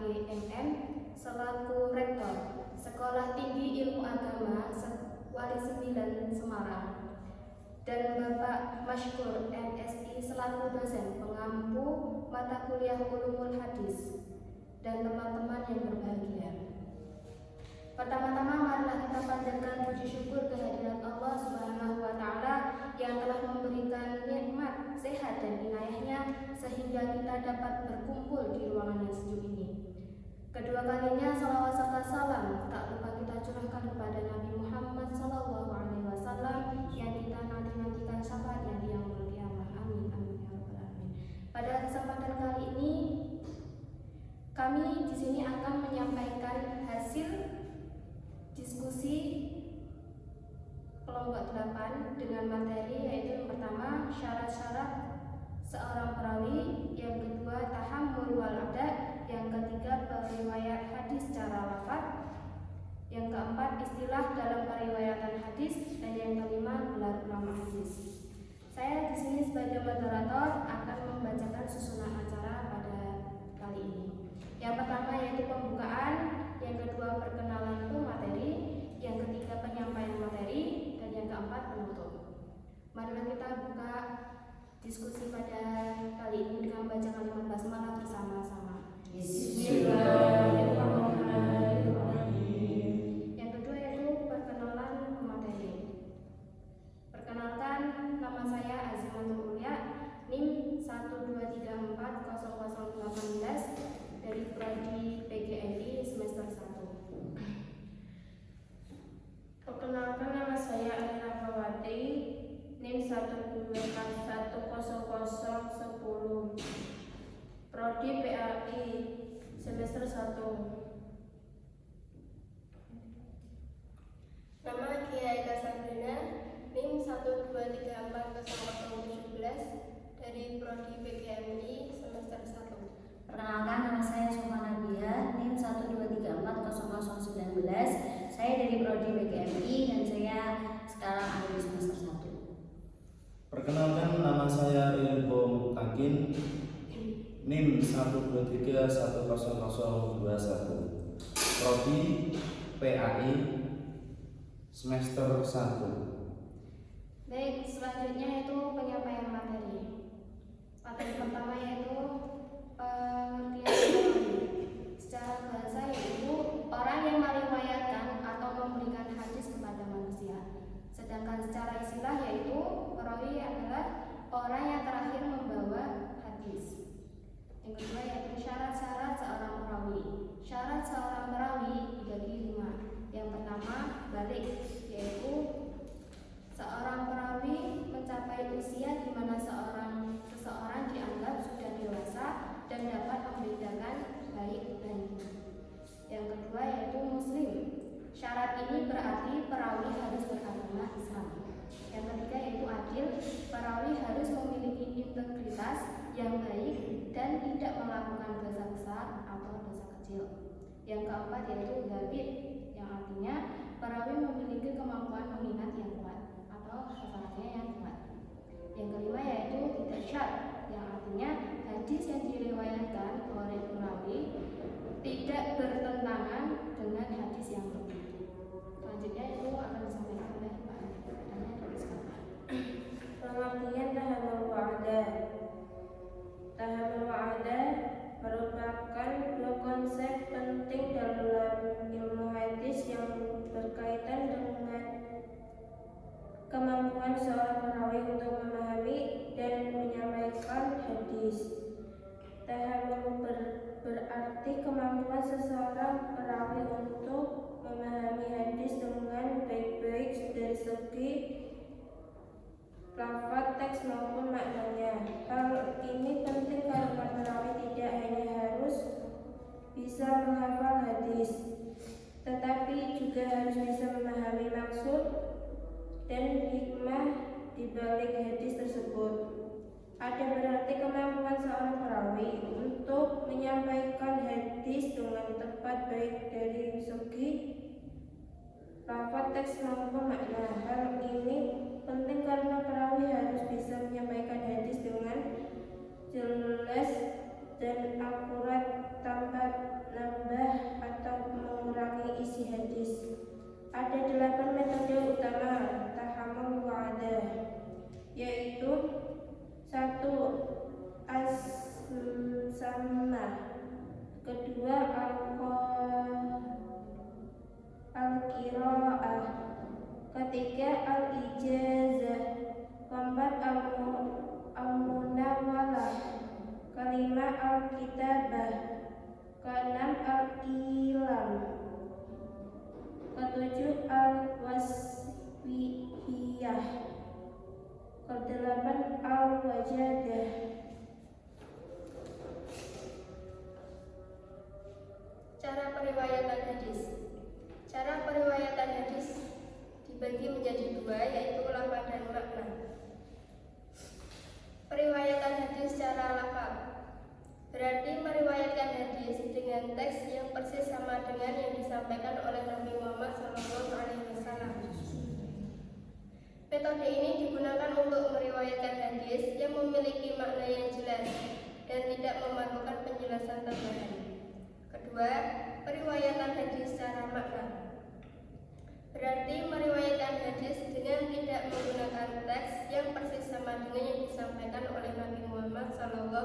HGMM selaku Rektor Sekolah Tinggi Ilmu Agama Wali 9 Semarang, dan Bapak Masykur MSI selaku dosen pengampu mata kuliah Ulumul Hadis, dan teman-teman yang berbahagia. Pertama-tama marilah kita panjatkan puji syukur kehadirat Allah Subhanahu wa Ta'ala yang telah memberikan nikmat, sehat dan inayahnya sehingga kita dapat berkumpul di ruangan yang sejuk ini. Kedua kalinya salawat serta salam tak lupa kita curahkan kepada Nabi Muhammad SAW yang kita nantikan syafaatnya di yaumul qiyamah. Amin amin ya rabbal alamin. Pada kesempatan kali ini kami di sini akan menyampaikan hasil diskusi kelompok 8 dengan materi yaitu yang pertama syarat-syarat seorang perawi, yang kedua tahammul wal ada, yang ketiga periwayat hadis secara lafaz, yang keempat istilah dalam periwayatan hadis, dan yang kelima gelar ulama hadis. Saya di sini sebagai moderator akan membacakan susunan acara pada kali ini. Yang pertama yaitu pembukaan, yang kedua perkenalan materi, yang ketiga penyampaian materi, dan yang keempat penutup. Marilah kita buka diskusi pada kali ini dengan membaca kalimat basmalah bersama-sama. Bismillahirrahmanirrahim. Yang kedua yaitu perkenalan materi. Perkenalkan, nama saya Azimatul Ulia, NIM 123400018 dari Prodi PGMI semester 1. Perkenalkan, nama saya Alina Fawati, NIM 1210010, Prodi PAI semester 1. Nama Kiai Kasabrina, NIM 1234017 dari Prodi PGMI semester 1. Perkenalkan, nama saya Sukma Nadia, NIM 123400019. Saya dari Prodi PGMI dan saya sekarang ada di semester 1. Perkenalkan, nama saya Rilbo Mutakin, NIM 123100021, Prodi PAI semester 1. Baik, selanjutnya yaitu penyampaian materi. Materi pertama yaitu pengertian perawi. Secara bahasa yaitu orang yang meriwayatkan atau memberikan hadis kepada manusia. Sedangkan secara istilah yaitu perawi adalah orang yang terakhir membawa hadis. Yang kedua yaitu syarat-syarat seorang perawi. Syarat seorang perawi dibagi 5. Yang pertama balik, yaitu seorang perawi mencapai usia di mana seseorang dianggap sudah dewasa dan dapat membedakan baik dan buruk. Yang kedua yaitu muslim. Syarat ini berarti perawi harus beragama Islam. Yang ketiga yaitu adil. Perawi harus memiliki integritas yang baik dan tidak melakukan dosa besar atau dosa kecil. Yang keempat yaitu zabit, yang artinya perawi memiliki kemampuan mengingat yang kuat atau hafalannya yang kuat. Yang kelima yaitu tidak syad, yang artinya hadis yang diriwayatkan oleh perawi tidak bertentangan dengan hadis yang lebih. Selanjutnya itu akan disampaikan oleh Pak Pengertian tahammul wa'ada. Tahammul wa'ada merupakan dua konsep penting dalam ilmu hadis yang berkaitan dengan kemampuan seorang perawi untuk memahami dan menyampaikan hadis. Tahammul berarti kemampuan seseorang perawi untuk memahami hadis dengan baik-baik dari segi lafaz, teks maupun maknanya. Hal ini penting karena perawi tidak hanya harus bisa menghafal hadis, tetapi juga harus bisa memahami maksud dan hikmah di balik hadis tersebut. Ada berarti kemampuan seorang perawi untuk menyampaikan hadis dengan tepat baik dari segi lafaz, teks maupun makna. Hal ini penting karena perawi harus bisa menyampaikan hadis dengan jelas dan akurat tanpa sajadah. Cara periwayatan hadis. Cara periwayatan hadis dibagi menjadi dua, yaitu lafaz dan makna. Periwayatan hadis secara lafaz berarti meriwayatkan hadis dengan teks yang persis sama dengan yang disampaikan oleh Nabi Muhammad SAW. Metode ini digunakan untuk meriwayatkan hadis yang memiliki makna yang jelas dan tidak memerlukan penjelasan tambahan. Kedua, periwayatan hadis secara makna berarti meriwayatkan hadis dengan tidak menggunakan teks yang persis sama dengan yang disampaikan oleh Nabi Muhammad SAW,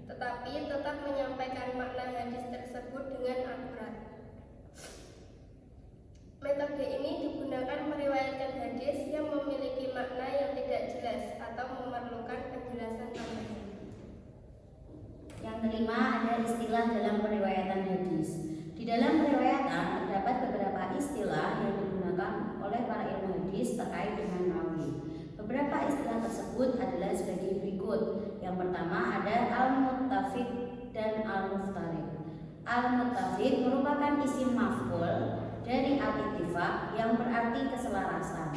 tetapi tetap menyampaikan makna hadis tersebut dengan akurat. Metode ini digunakan meriwayatkan hadis yang memiliki makna yang tidak jelas atau memerlukan penjelasan tambahan. Yang kelima, ada istilah dalam periwayatan hadis. Di dalam periwayatan terdapat beberapa istilah yang digunakan oleh para ilmu hadis terkait dengan rawi. Beberapa istilah tersebut adalah sebagai berikut. Yang pertama ada al-muttafiq dan al-muftarid. Al-muttafiq merupakan isim maf'ul dari al-ittifaq yang berarti keselarasan.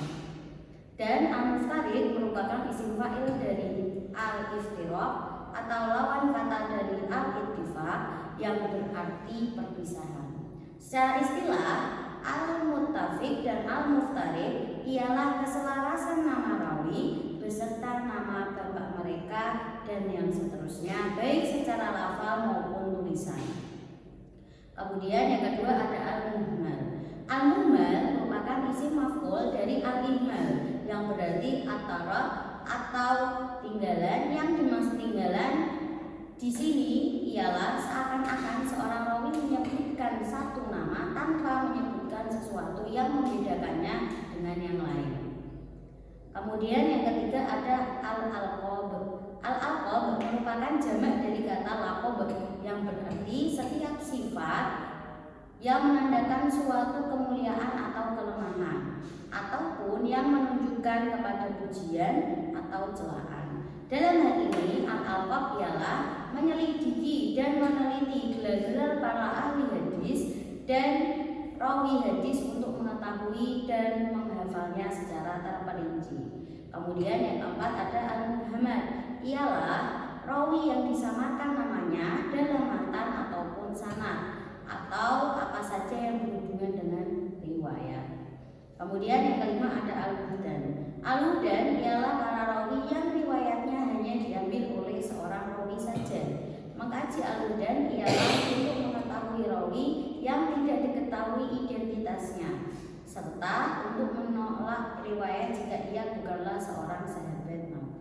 Dan al-muftarid merupakan isim fa'il dari al-iftiraq atau lawan kata dari al-ittifaq yang berarti perpisahan. Secara istilah, al-muttafiq dan al-muftarid ialah keselarasan nama rawi beserta nama bapak mereka dan yang seterusnya, baik secara lafal maupun tulisan. Kemudian yang kedua ada al-muhmal. Al-muhmal merupakan isim maf'ul dari al-ihmal yang berarti at-taraf atau tinggalan. Yang dimaksud tinggalan di sini ialah seakan-akan seorang rawi menyebutkan satu nama tanpa menyebutkan sesuatu yang membedakannya dengan yang lain. Kemudian yang ketiga ada al-alqab. Al-alqab merupakan jamak dari kata laqab yang berarti setiap sifat yang menandakan suatu kemuliaan atau kelemahan ataupun yang menunjukkan kepada pujian atau celaan. Dalam hal ini al-alqab ialah menyelidiki dan meneliti gelar-gelar para ahli hadis dan rawi hadis untuk mengetahui dan menghafalnya secara terperinci. Kemudian yang keempat ada al-mubhamad, ialah rawi yang disamakan namanya dalam matan ataupun sanad atau apa saja yang berhubungan dengan riwayat. Kemudian yang kelima ada al-hudan. Al-hudan ialah para rawi yang riwayatnya hanya diambil oleh seorang rawi saja. Mengkaji al-hudan ialah untuk mengetahui rawi yang tidak diketahui identitasnya, serta untuk menolak riwayat jika ia bukanlah seorang sahabat Nabi.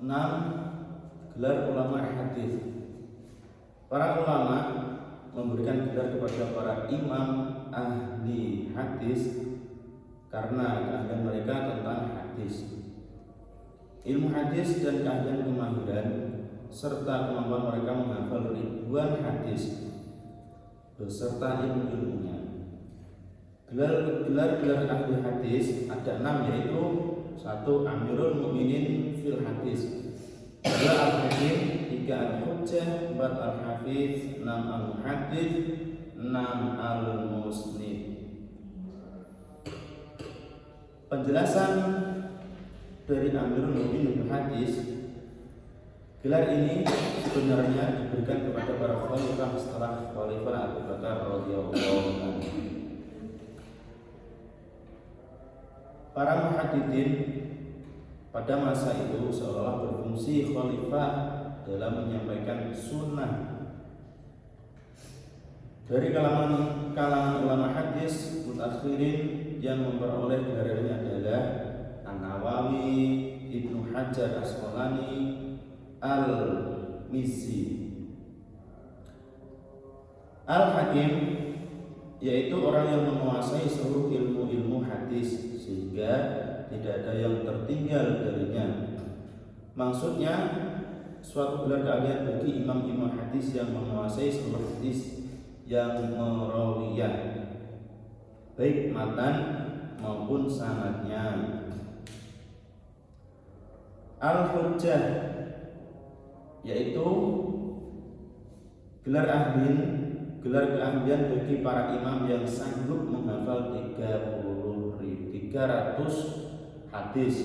6. Gelar ulama hadis. Para ulama memberikan gelar kepada para imam ahli hadis karena keahlian mereka tentang hadis. Ilmu hadis dan keahlian kemahiran serta kemampuan mereka menghafal ribuan hadis beserta ilmu-ilmunya. Gelar-gelar ahli hadis ada 6, yaitu 1. Amirul Mukminin fil hadis, 2. Al-Hakim, 3. Al-Hujjah, 4. Al-Hafiz, 6. Al-Muhaddits, 6. Al-Musnid. Penjelasan dari Amirul Mukminin fil hadis. Gelar ini sebenarnya diberikan kepada para khalifah setelah Khalifah Abu Bakar radhiyallahu anhu. Para muhadditsin pada masa itu seolah berfungsi khalifah dalam menyampaikan sunnah. Dari kalangan ulama hadis mutakhirin yang memperoleh gelar ini adalah An-Nawawi, Ibnu Hajar Asqalani, Al-Mizzi. Al-Hakim yaitu orang yang menguasai seluruh ilmu-ilmu hadis sehingga tidak ada yang tertinggal darinya. Maksudnya suatu gelar keahlian bagi imam-imam hadis yang menguasai seluruh hadis yang merawiyah, baik matan maupun sanadnya. Al-hujjah yaitu gelar keahlian bagi para imam yang sanggup menghafal 300 hadis,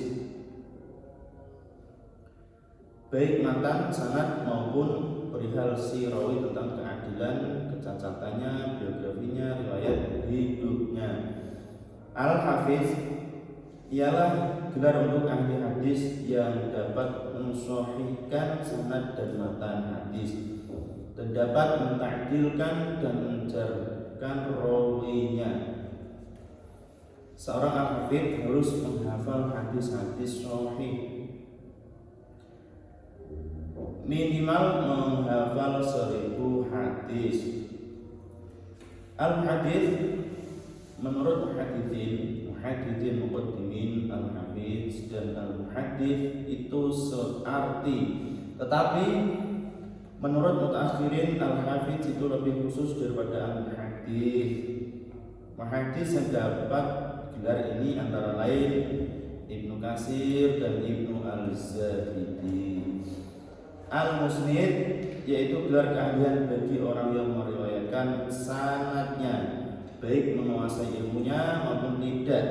baik matan, sanad maupun perihal si rawi tentang keadilan, kecacatannya, biografinya, riwayat hidupnya. Al-hafiz ialah gelar untuk ahli hadis yang dapat menshahihkan sanad dan matan hadis dan dapat mentakdilkan dan menjarkan rawinya. Seorang al-hafidz harus menghafal hadis-hadis sahih, minimal menghafal 1000 hadis. Al-hadis menurut muhadditsin muqaddimin, al-hafidz dan al-muhaddits itu searti, tetapi menurut mutaakhirin al-hafidz itu lebih khusus daripada al-muhaddits. Muhaddits yang dapat gelar ini antara lain Ibnu Katsir dan Ibnu Al-Zabidi. Al-musnid yaitu gelar keahlian bagi orang yang meriwayatkan sanadnya, baik menguasai ilmunya maupun tidak.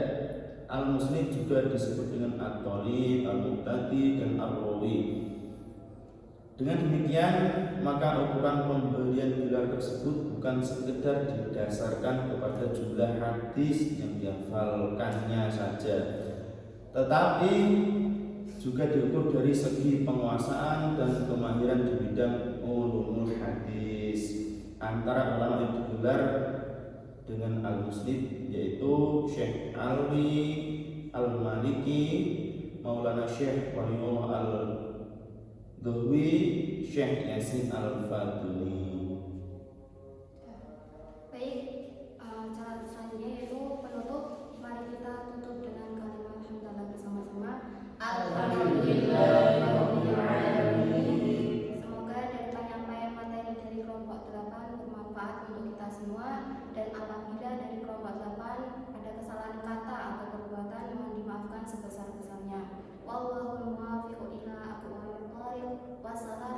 Al-musnid juga disebut dengan at-thalib, al-muqtadi dan ar-rawi. Dengan demikian, maka ukuran pemberian gelar tersebut bukan sekedar didasarkan kepada jumlah hadis yang dihafalkannya saja, tetapi juga diukur dari segi penguasaan dan kemahiran di bidang ulumul hadis. Antara ulama yang digelar dengan al-musnid yaitu Syekh Alwi Al-Maliki, Maulana Syekh Waliullah Al-Dhuhwi, Syekh Yasin Al-Faduni. Baik, cara selanjutnya yaitu penutup. Mari kita tutup dengan kalimat hamdalah bersama-sama. Alhamdulillahirobbilalamin. Semoga dari penyampaian materi dari kelompok 8 bermanfaat untuk kita semua, dan apabila dari kelompok 8 ada kesalahan kata atau perbuatan, mohon dimaafkan sebesar-besarnya. Wallahul muwaffiq ila aqwamit thoriq. Wassalamu